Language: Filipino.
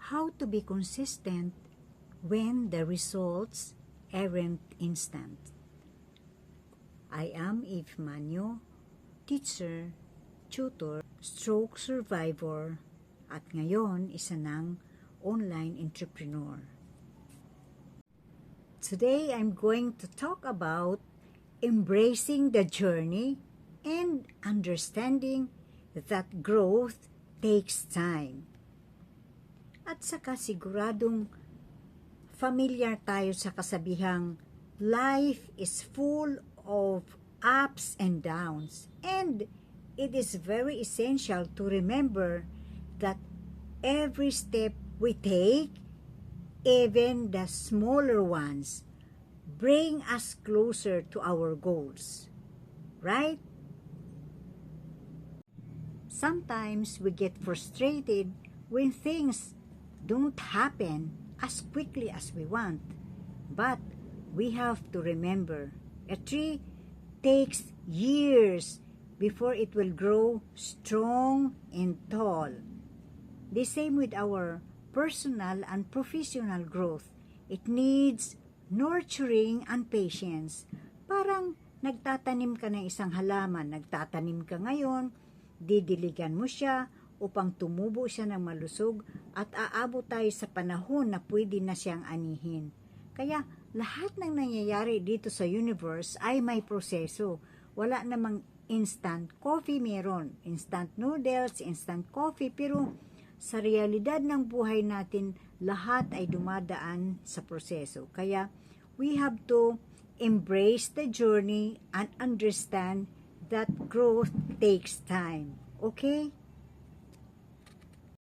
How to be consistent when the results aren't instant. I am Eve Manyo, teacher, tutor, stroke survivor, at ngayon isa ng online entrepreneur. Today, I'm going to talk about embracing the journey and understanding that growth takes time. At saka siguradong familiar tayo sa kasabihang life is full of ups and downs, and it is very essential to remember that every step we take, even the smaller ones, bring us closer to our goals, right? Sometimes we get frustrated when things don't happen as quickly as we want. But we have to remember, a tree takes years before it will grow strong and tall. The same with our personal and professional growth. It needs nurturing and patience. Parang nagtatanim ka ng isang halaman. Nagtatanim ka ngayon, didiligan mo siya upang tumubo siya ng malusog at aabot tayo sa panahon na pwede na siyang anihin. Kaya lahat ng nangyayari dito sa universe ay may proseso. Wala namang instant coffee, meron instant noodles, instant coffee, pero sa realidad ng buhay natin, lahat ay dumadaan sa proseso. Kaya we have to embrace the journey and understand that growth takes time. Okay?